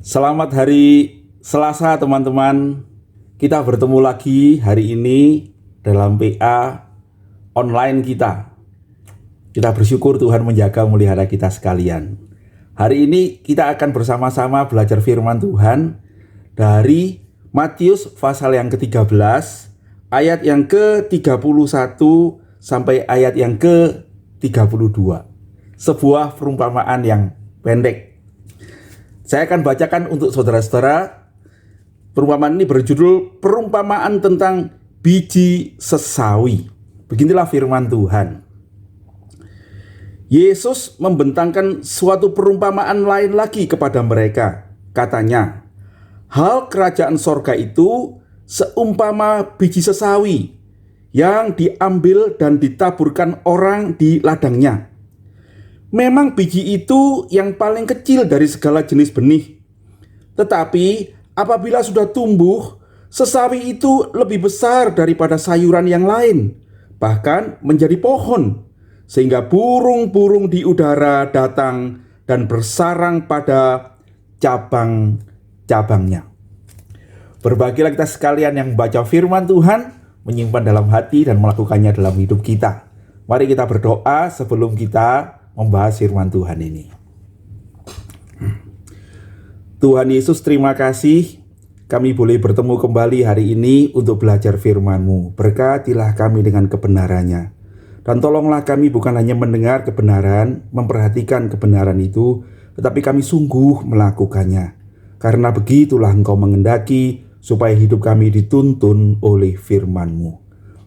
Selamat hari Selasa teman-teman. Kita bertemu lagi hari ini dalam PA online kita. Kita bersyukur Tuhan menjaga memelihara kita sekalian. Hari ini kita akan bersama-sama belajar firman Tuhan dari Matius pasal yang ke-13 ayat yang ke-31 sampai ayat yang ke-32. Sebuah perumpamaan yang pendek. Saya akan bacakan untuk saudara-saudara. Perumpamaan ini berjudul perumpamaan tentang biji sesawi. Beginilah firman Tuhan. Yesus membentangkan suatu perumpamaan lain lagi kepada mereka. Katanya, hal kerajaan sorga itu seumpama biji sesawi yang diambil dan ditaburkan orang di ladangnya. Memang biji itu yang paling kecil dari segala jenis benih. Tetapi apabila sudah tumbuh, sesawi itu lebih besar daripada sayuran yang lain, bahkan menjadi pohon, sehingga burung-burung di udara datang dan bersarang pada cabang-cabangnya. Berbahagialah kita sekalian yang membaca firman Tuhan, menyimpan dalam hati dan melakukannya dalam hidup kita. Mari kita berdoa sebelum kita membahas firman Tuhan ini. Tuhan Yesus, terima kasih kami boleh bertemu kembali hari ini untuk belajar firman-Mu. Berkatilah kami dengan kebenarannya. Dan tolonglah kami bukan hanya mendengar kebenaran, memperhatikan kebenaran itu, tetapi kami sungguh melakukannya. Karena begitulah Engkau mengendaki supaya hidup kami dituntun oleh firman-Mu.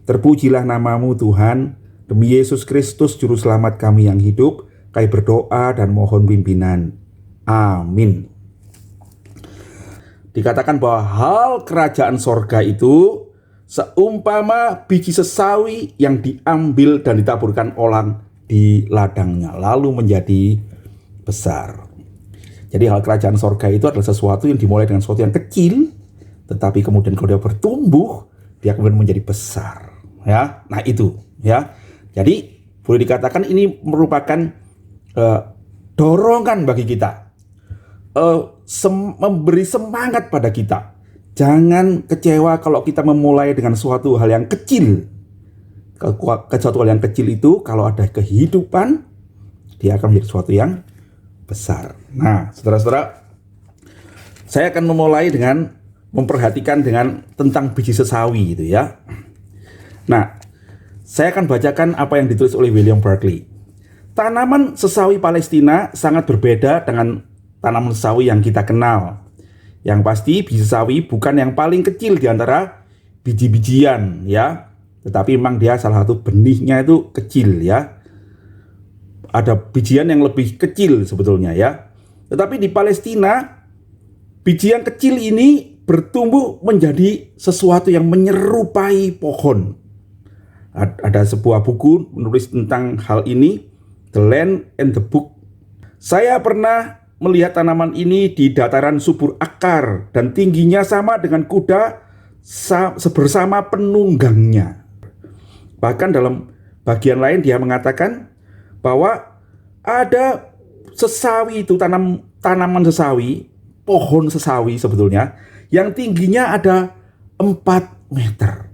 Terpujilah nama-Mu Tuhan. Demi Yesus Kristus Juru Selamat kami yang hidup, kami berdoa dan mohon pimpinan. Amin. Dikatakan bahwa hal kerajaan sorga itu seumpama biji sesawi yang diambil dan ditaburkan orang di ladangnya, lalu menjadi besar. Jadi hal kerajaan sorga itu adalah sesuatu yang dimulai dengan sesuatu yang kecil, tetapi kemudian kalau dia bertumbuh, dia kemudian menjadi besar. Ya, nah itu ya. Jadi boleh dikatakan ini merupakan dorongan bagi kita, memberi semangat pada kita. Jangan kecewa kalau kita memulai dengan suatu hal yang kecil. Suatu hal yang kecil itu kalau ada kehidupan, dia akan menjadi sesuatu yang besar. Nah, saudara-saudara, saya akan memulai dengan memperhatikan tentang biji sesawi itu ya. Nah, saya akan bacakan apa yang ditulis oleh William Barclay. Tanaman sesawi Palestina sangat berbeda dengan tanaman sesawi yang kita kenal. Yang pasti biji sesawi bukan yang paling kecil di antara biji-bijian ya. Tetapi memang dia salah satu benihnya itu kecil ya. Ada bijian yang lebih kecil sebetulnya ya. Tetapi di Palestina biji yang kecil ini bertumbuh menjadi sesuatu yang menyerupai pohon. Ada sebuah buku menulis tentang hal ini, The Land and the Book. Saya pernah melihat tanaman ini di dataran subur akar dan tingginya sama dengan kuda bersama penunggangnya. Bahkan dalam bagian lain dia mengatakan bahwa ada sesawi itu, tanaman sesawi, pohon sesawi sebetulnya, yang tingginya ada 4 meter.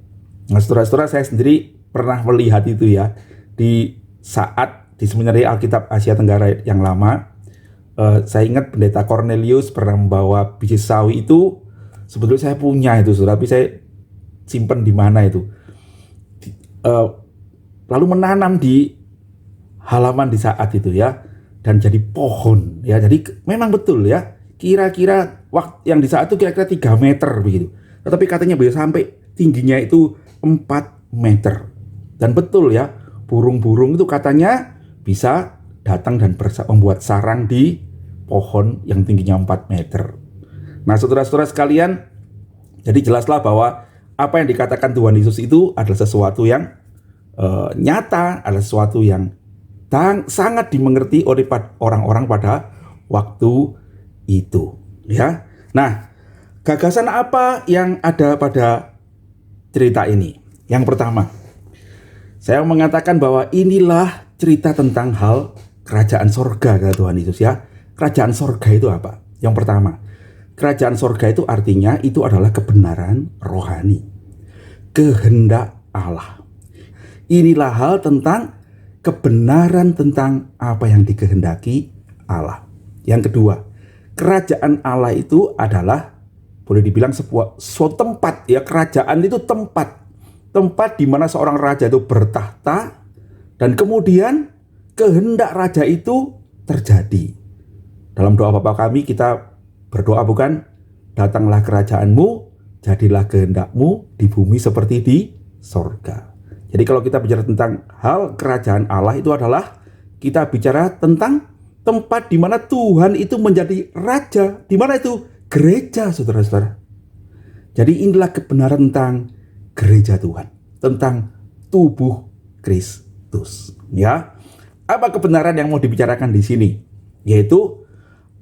Nah, saudara-saudara, saya sendiri pernah melihat itu ya di saat di seminari Alkitab Asia Tenggara yang lama. Saya ingat pendeta Cornelius pernah membawa biji sawi itu. Sebetulnya saya punya itu, tapi saya simpan di mana itu. Lalu menanam di halaman di saat itu ya, dan jadi pohon ya. Jadi memang betul ya, kira-kira waktu yang di saat itu kira-kira 3 meter begitu. Tetapi katanya bisa sampai tingginya itu 4 meter. Dan betul ya, burung-burung itu katanya bisa datang dan membuat sarang di pohon yang tingginya 4 meter. Nah, saudara-saudara sekalian, jadi jelaslah bahwa apa yang dikatakan Tuhan Yesus itu adalah sesuatu yang nyata, adalah sesuatu yang sangat dimengerti oleh orang-orang pada waktu itu. Ya, nah, gagasan apa yang ada pada cerita ini? Yang pertama, saya mengatakan bahwa inilah cerita tentang hal kerajaan sorga, kata Tuhan Yesus ya. Kerajaan sorga itu apa? Yang pertama, kerajaan sorga itu artinya itu adalah kebenaran rohani, kehendak Allah. Inilah hal tentang kebenaran tentang apa yang dikehendaki Allah. Yang kedua, kerajaan Allah itu adalah boleh dibilang suatu tempat ya. Kerajaan itu tempat di mana seorang raja itu bertahta dan kemudian kehendak raja itu terjadi. Dalam doa Bapa kami kita berdoa bukan? Datanglah kerajaanmu, jadilah kehendakmu di bumi seperti di sorga. Jadi kalau kita bicara tentang hal kerajaan Allah itu adalah kita bicara tentang tempat di mana Tuhan itu menjadi raja. Di mana itu? Gereja, saudara-saudara. Jadi inilah kebenaran tentang gereja Tuhan, tentang tubuh Kristus. Ya, apa kebenaran yang mau dibicarakan di sini? Yaitu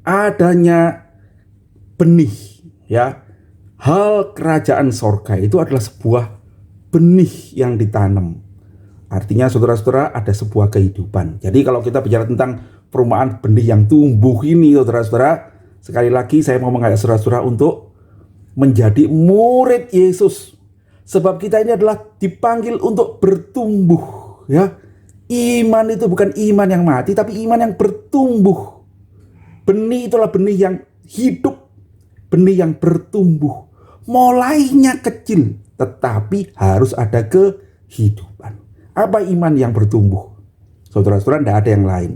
adanya benih. Ya, hal kerajaan sorga itu adalah sebuah benih yang ditanam. Artinya saudara-saudara ada sebuah kehidupan. Jadi kalau kita bicara tentang perumahan benih yang tumbuh ini, saudara-saudara, sekali lagi saya mau mengajak saudara-saudara untuk menjadi murid Yesus. Sebab kita ini adalah dipanggil untuk bertumbuh, ya. Iman itu bukan iman yang mati, tapi iman yang bertumbuh. Benih itulah benih yang hidup, benih yang bertumbuh. Mulainya kecil, tetapi harus ada kehidupan. Apa iman yang bertumbuh? Saudara-saudara, tidak ada yang lain.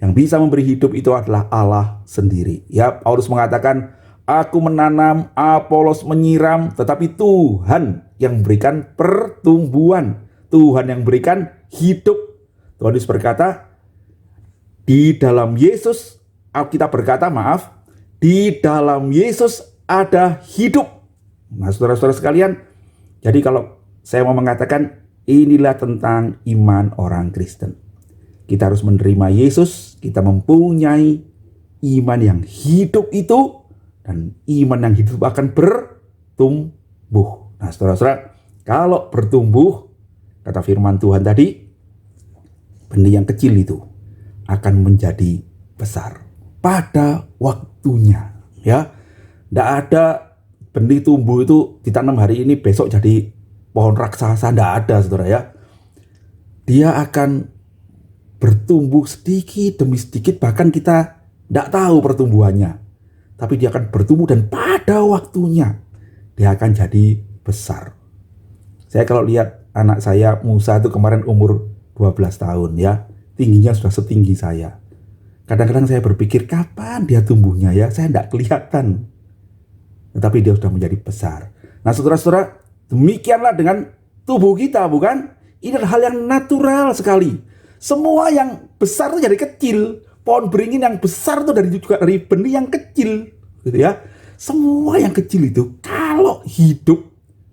Yang bisa memberi hidup itu adalah Allah sendiri. Ya, Paulus mengatakan, aku menanam, Apolos menyiram, tetapi Tuhan yang memberikan pertumbuhan. Tuhan yang memberikan hidup. Tuhan Yesus berkata, di dalam Yesus, kita berkata di dalam Yesus ada hidup. Nah, saudara-saudara sekalian, jadi kalau saya mau mengatakan inilah tentang iman orang Kristen. Kita harus menerima Yesus, kita mempunyai iman yang hidup itu, dan iman yang hidup akan bertumbuh. Nah, saudara-saudara, kalau bertumbuh, kata firman Tuhan tadi, benih yang kecil itu akan menjadi besar pada waktunya. Ya, tidak ada benih tumbuh itu ditanam hari ini besok jadi pohon raksasa, tidak ada, saudara ya. Dia akan bertumbuh sedikit demi sedikit, bahkan kita tidak tahu pertumbuhannya. Tapi dia akan bertumbuh dan pada waktunya dia akan jadi besar. Saya kalau lihat anak saya Musa itu kemarin umur 12 tahun ya, tingginya sudah setinggi saya. Kadang-kadang saya berpikir kapan dia tumbuhnya ya, saya tidak kelihatan. Tetapi dia sudah menjadi besar. Nah, saudara-saudara, demikianlah dengan tubuh kita, bukan? Ini adalah hal yang natural sekali. Semua yang besar itu jadi kecil. Pohon beringin yang besar itu juga dari benih yang kecil, gitu ya. Semua yang kecil itu kalau hidup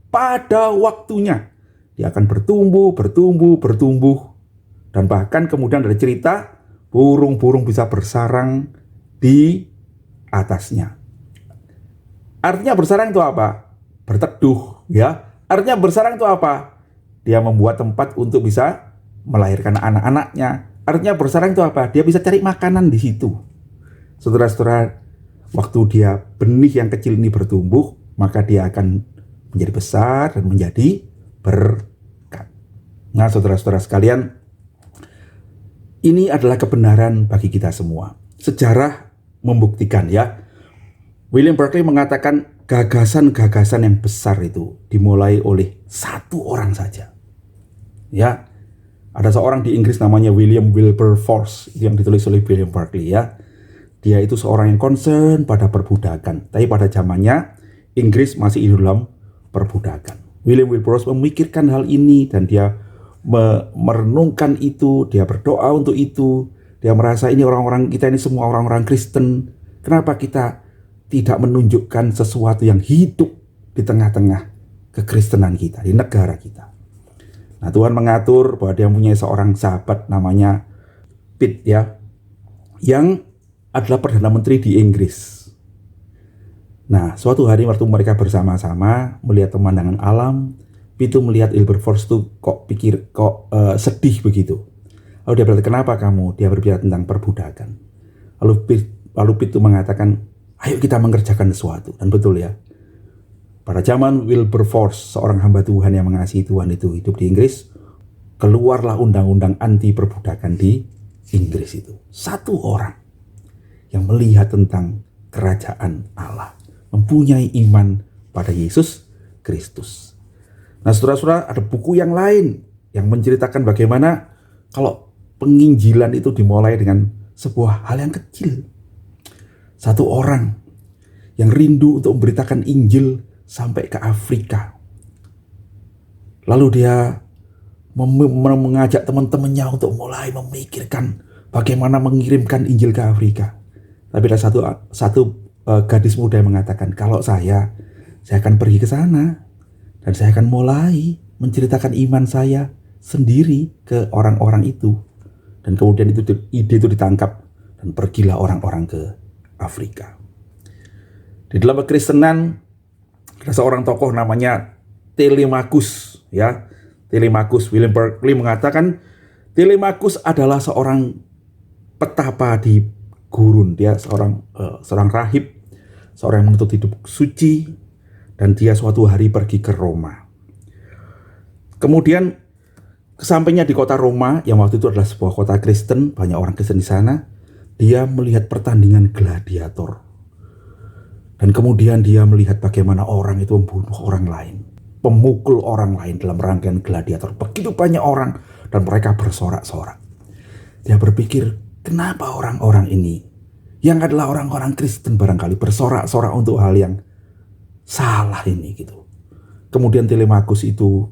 pada waktunya, dia akan bertumbuh. Dan bahkan kemudian dari cerita, burung-burung bisa bersarang di atasnya. Artinya bersarang itu apa? Berteduh, ya. Artinya bersarang itu apa? Dia membuat tempat untuk bisa melahirkan anak-anaknya. Artinya bersarang itu apa? Dia bisa cari makanan di situ. Saudara-saudara, waktu dia benih yang kecil ini bertumbuh, maka dia akan menjadi besar dan menjadi berkat. Nah, saudara-saudara sekalian, ini adalah kebenaran bagi kita semua. Sejarah membuktikan ya. William Barclay mengatakan gagasan-gagasan yang besar itu dimulai oleh satu orang saja. Ya, ada seorang di Inggris namanya William Wilberforce, itu yang ditulis oleh William Barclay ya. Dia itu seorang yang concern pada perbudakan. Tapi pada zamannya Inggris masih hidup dalam perbudakan. William Wilberforce memikirkan hal ini dan dia merenungkan itu, dia berdoa untuk itu. Dia merasa ini orang-orang kita ini semua orang-orang Kristen. Kenapa kita tidak menunjukkan sesuatu yang hidup di tengah-tengah kekristenan kita, di negara kita? Nah, Tuhan mengatur bahwa dia mempunyai seorang sahabat namanya Pitt ya, yang adalah Perdana Menteri di Inggris. Nah, suatu hari waktu mereka bersama-sama melihat pemandangan alam, Pitt melihat Wilberforce itu kok sedih begitu. Lalu dia berkata, kenapa kamu? Dia berbicara tentang perbudakan. Lalu Pitt mengatakan, Ayo kita mengerjakan sesuatu. Dan betul ya, pada zaman Wilberforce, seorang hamba Tuhan yang mengasihi Tuhan itu hidup di Inggris, keluarlah undang-undang anti perbudakan di Inggris itu. Satu orang yang melihat tentang kerajaan Allah, mempunyai iman pada Yesus Kristus. Nah, saudara-saudara, ada buku yang lain yang menceritakan bagaimana kalau penginjilan itu dimulai dengan sebuah hal yang kecil. Satu orang yang rindu untuk memberitakan Injil sampai ke Afrika. Lalu dia mengajak teman-temannya untuk mulai memikirkan bagaimana mengirimkan Injil ke Afrika. Tapi ada satu gadis muda yang mengatakan, kalau saya akan pergi ke sana dan saya akan mulai menceritakan iman saya sendiri ke orang-orang itu. Dan kemudian ide itu ditangkap dan pergilah orang-orang ke Afrika. Di dalam kekristenan ada seorang tokoh namanya Telemachus, ya. Telemachus, William Berkeley mengatakan Telemachus adalah seorang petapa di gurun. Dia seorang rahib, seorang yang menuntut hidup suci, dan dia suatu hari pergi ke Roma. Kemudian kesampainya di kota Roma, yang waktu itu adalah sebuah kota Kristen, banyak orang Kristen di sana, dia melihat pertandingan gladiator. Dan kemudian dia melihat bagaimana orang itu membunuh orang lain, pemukul orang lain dalam rangkaian gladiator. Begitu banyak orang dan mereka bersorak-sorak. Dia berpikir, kenapa orang-orang ini yang adalah orang-orang Kristen barangkali bersorak-sorak untuk hal yang salah ini gitu. Kemudian Telemachus itu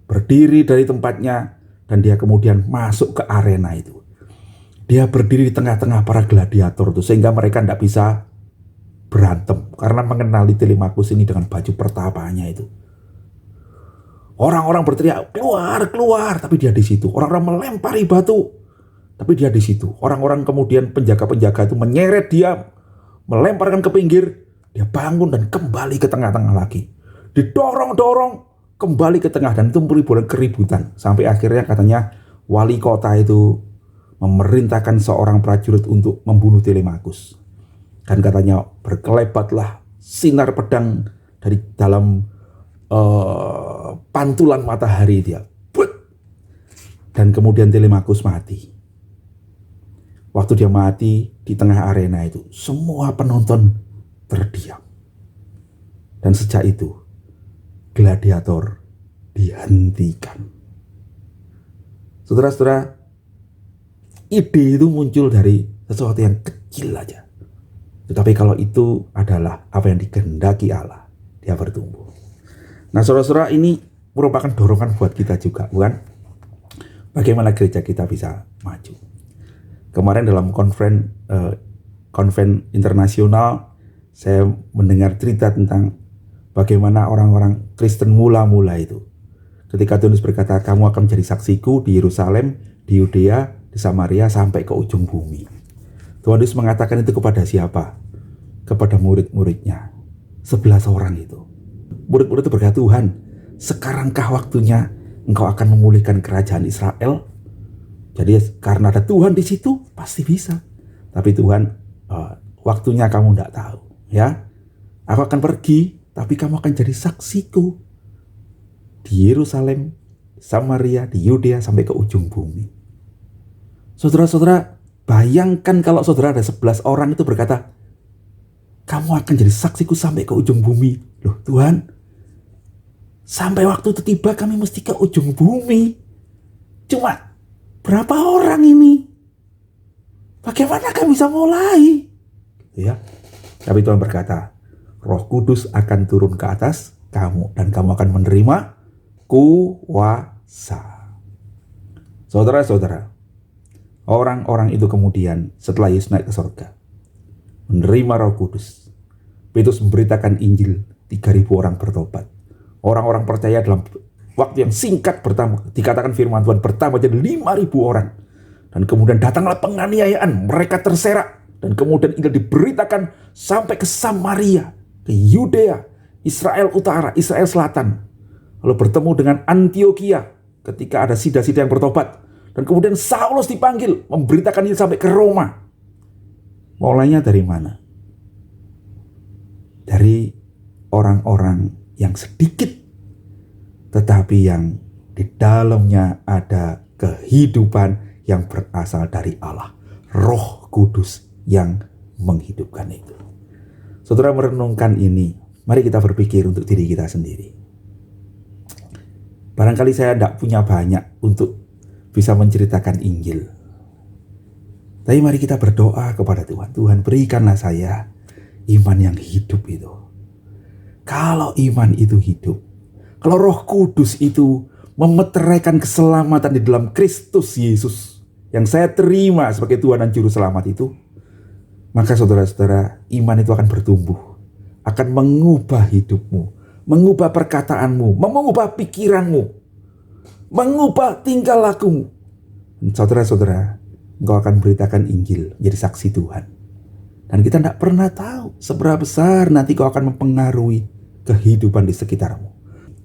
berdiri dari tempatnya dan dia kemudian masuk ke arena itu. Dia berdiri di tengah-tengah para gladiator itu sehingga mereka tidak bisa berantem karena mengenali Telemachus ini dengan baju pertapanya itu. Orang-orang berteriak, keluar, keluar, tapi dia di situ. Orang-orang melempari batu, tapi dia di situ. Orang-orang kemudian penjaga-penjaga itu menyeret dia, melemparkan ke pinggir. Dia bangun dan kembali ke tengah-tengah lagi. Didorong-dorong kembali ke tengah dan itu menimbulkan keributan. Sampai akhirnya katanya wali kota itu memerintahkan seorang prajurit untuk membunuh Telemachus. Dan katanya berkelebatlah sinar pedang dari dalam pantulan matahari dia. Dan kemudian Telemachus mati. Waktu dia mati di tengah arena itu, semua penonton terdiam. Dan sejak itu, gladiator dihentikan. Saudara-saudara, ide itu muncul dari sesuatu yang kecil aja. Tetapi kalau itu adalah apa yang dikehendaki Allah, dia bertumbuh. Nah, saudara-saudara, ini merupakan dorongan buat kita juga, bukan? Bagaimana gereja kita bisa maju. Kemarin dalam konven internasional, saya mendengar cerita tentang bagaimana orang-orang Kristen mula-mula itu. Ketika Tuhan berkata, kamu akan menjadi saksiku di Yerusalem, di Yudea, di Samaria, sampai ke ujung bumi. Tuhan Yesus mengatakan itu kepada siapa? Kepada murid-muridnya. 11 orang itu. Murid-murid itu berkata, Tuhan, sekarangkah waktunya Engkau akan memulihkan kerajaan Israel? Jadi karena ada Tuhan di situ, pasti bisa. Tapi Tuhan, waktunya kamu tidak tahu. Ya, aku akan pergi, tapi kamu akan jadi saksiku di Yerusalem, Samaria, di Yudea, sampai ke ujung bumi. Saudara-saudara, bayangkan kalau saudara ada 11 orang itu berkata, kamu akan jadi saksiku sampai ke ujung bumi. Loh Tuhan, sampai waktu itu tiba kami mesti ke ujung bumi. Cuma berapa orang ini? Bagaimana kami bisa mulai? Ya, tapi Tuhan berkata, Roh Kudus akan turun ke atas kamu dan kamu akan menerima kuasa. Saudara-saudara, orang-orang itu kemudian setelah Yesus naik ke surga, menerima Roh Kudus. Petrus memberitakan Injil, 3.000 orang bertobat. Orang-orang percaya dalam waktu yang singkat bertambah. Dikatakan firman Tuhan bertambah jadi 5.000 orang. Dan kemudian datanglah penganiayaan, mereka terserak. Dan kemudian Injil diberitakan sampai ke Samaria, ke Yudea, Israel Utara, Israel Selatan. Lalu bertemu dengan Antioquia ketika ada sida-sida yang bertobat. Dan kemudian Saulus dipanggil, memberitakan Injil sampai ke Roma. Mulainya dari mana? dari orang-orang yang sedikit, tetapi yang di dalamnya ada kehidupan yang berasal dari Allah, Roh Kudus yang menghidupkan itu. Saudara merenungkan ini, mari kita berpikir untuk diri kita sendiri. Barangkali saya tidak punya banyak untuk bisa menceritakan Injil, tapi mari kita berdoa kepada Tuhan. Tuhan, berikanlah saya iman yang hidup itu. Kalau iman itu hidup, kalau Roh Kudus itu memeteraikan keselamatan di dalam Kristus Yesus yang saya terima sebagai Tuhan dan Juru Selamat itu, maka saudara-saudara, iman itu akan bertumbuh, akan mengubah hidupmu, mengubah perkataanmu, mengubah pikiranmu, mengubah tingkah lakumu. Saudara-saudara, engkau akan beritakan Injil, jadi saksi Tuhan. Dan kita tidak pernah tahu seberapa besar nanti kau akan mempengaruhi kehidupan di sekitarmu.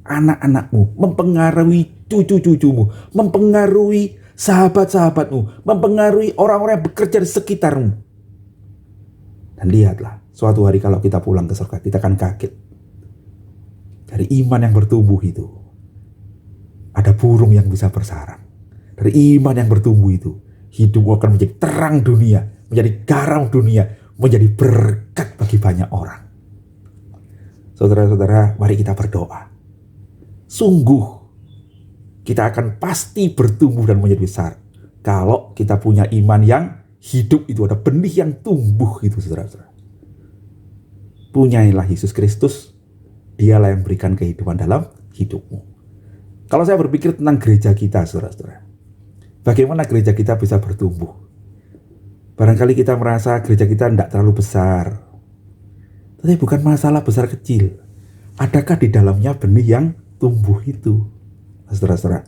Anak-anakmu, mempengaruhi cucu-cucumu, mempengaruhi sahabat-sahabatmu, mempengaruhi orang-orang yang bekerja di sekitarmu. Dan lihatlah, suatu hari kalau kita pulang ke surga, kita akan kaget. Dari iman yang bertumbuh itu, ada burung yang bisa bersarang. Dari iman yang bertumbuh itu, hidupmu akan menjadi terang dunia, menjadi garam dunia, menjadi berkat bagi banyak orang. Saudara-saudara, mari kita berdoa. Sungguh, kita akan pasti bertumbuh dan menjadi besar kalau kita punya iman yang hidup itu, ada benih yang tumbuh itu, saudara-saudara. Punyailah Yesus Kristus, dialah yang berikan kehidupan dalam hidupmu. Kalau saya berpikir tentang gereja kita, saudara-saudara, bagaimana gereja kita bisa bertumbuh? Barangkali kita merasa gereja kita tidak terlalu besar. Tapi bukan masalah besar kecil. Adakah di dalamnya benih yang tumbuh itu? Saudara-saudara,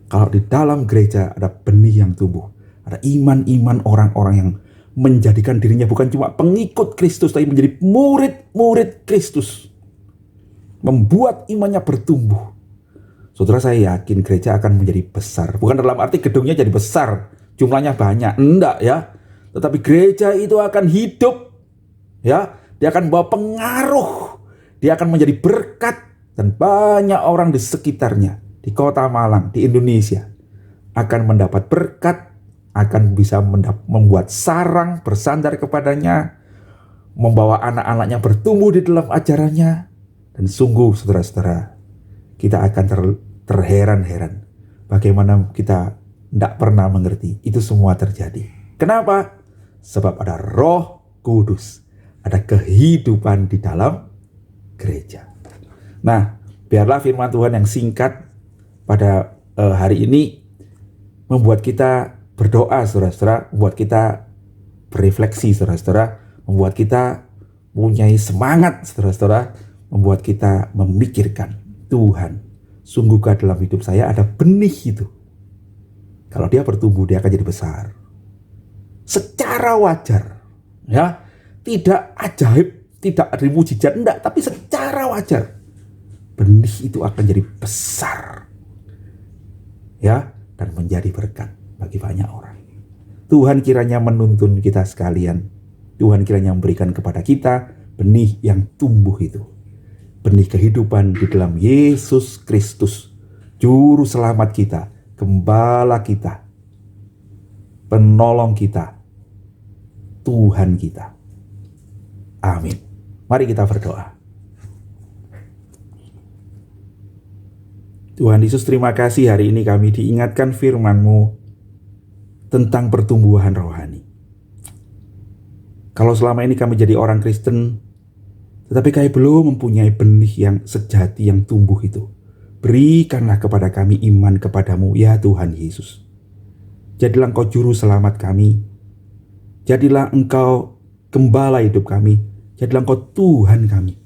kalau di dalam gereja ada benih yang tumbuh, ada iman-iman orang-orang yang menjadikan dirinya bukan cuma pengikut Kristus, tapi menjadi murid-murid Kristus, membuat imannya bertumbuh. Saudara, saya yakin gereja akan menjadi besar. Bukan dalam arti gedungnya jadi besar, jumlahnya banyak, enggak ya. Tetapi gereja itu akan hidup, ya. Dia akan bawa pengaruh, dia akan menjadi berkat, dan banyak orang di sekitarnya, di kota Malang, di Indonesia, akan mendapat berkat, akan bisa membuat sarang bersandar kepadanya, membawa anak-anaknya bertumbuh di dalam ajarannya. Dan sungguh, saudara-saudara, kita akan terheran-heran bagaimana kita tidak pernah mengerti itu semua terjadi. Kenapa? Sebab ada Roh Kudus, ada kehidupan di dalam gereja. Nah, biarlah firman Tuhan yang singkat pada hari ini membuat kita berdoa, saudara-saudara, membuat kita berefleksi, saudara-saudara, membuat kita mempunyai semangat, saudara-saudara, membuat kita memikirkan, Tuhan, sungguhkah dalam hidup saya ada benih itu? Kalau dia bertumbuh, dia akan jadi besar. Secara wajar, ya, tidak ajaib, tidak ada mujizat, enggak, tapi secara wajar benih itu akan jadi besar, ya, dan menjadi berkat bagi banyak orang. Tuhan kiranya menuntun kita sekalian. Tuhan kiranya memberikan kepada kita benih yang tumbuh itu, benih kehidupan di dalam Yesus Kristus, Juru Selamat kita, Gembala kita, Penolong kita, Tuhan kita. Amin. Mari kita berdoa. Tuhan Yesus, terima kasih hari ini kami diingatkan firman-Mu tentang pertumbuhan rohani. Kalau selama ini kami jadi orang Kristen, tetapi kami belum mempunyai benih yang sejati yang tumbuh itu, berikanlah kepada kami iman kepadamu, ya Tuhan Yesus. Jadilah Engkau Juru Selamat kami. Jadilah Engkau Gembala hidup kami. Jadilah Engkau Tuhan kami.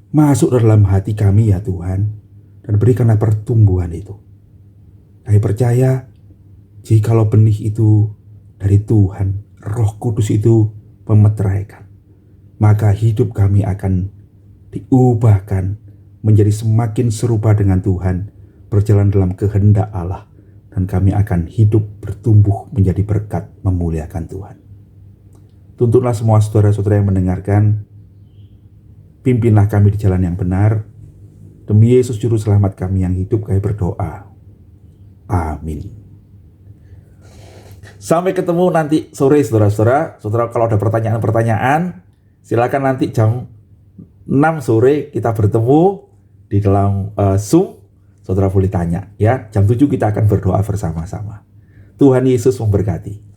Masuk dalam hati kami, ya Tuhan, dan berikanlah pertumbuhan itu. Kami percaya, jikalau benih itu dari Tuhan, Roh Kudus itu memeteraikan, maka hidup kami akan diubahkan menjadi semakin serupa dengan Tuhan, berjalan dalam kehendak Allah, dan kami akan hidup bertumbuh menjadi berkat memuliakan Tuhan. Tuntunlah semua saudara-saudara yang mendengarkan, Pimpinlah kami di jalan yang benar. Demi Yesus Juru Selamat kami yang hidup, kami berdoa. Amin. Sampai ketemu nanti sore, saudara-saudara. Saudara, kalau ada pertanyaan-pertanyaan, silakan nanti jam 6 sore kita bertemu di dalam Zoom. Saudara boleh tanya ya. Jam 7 kita akan berdoa bersama-sama. Tuhan Yesus memberkati.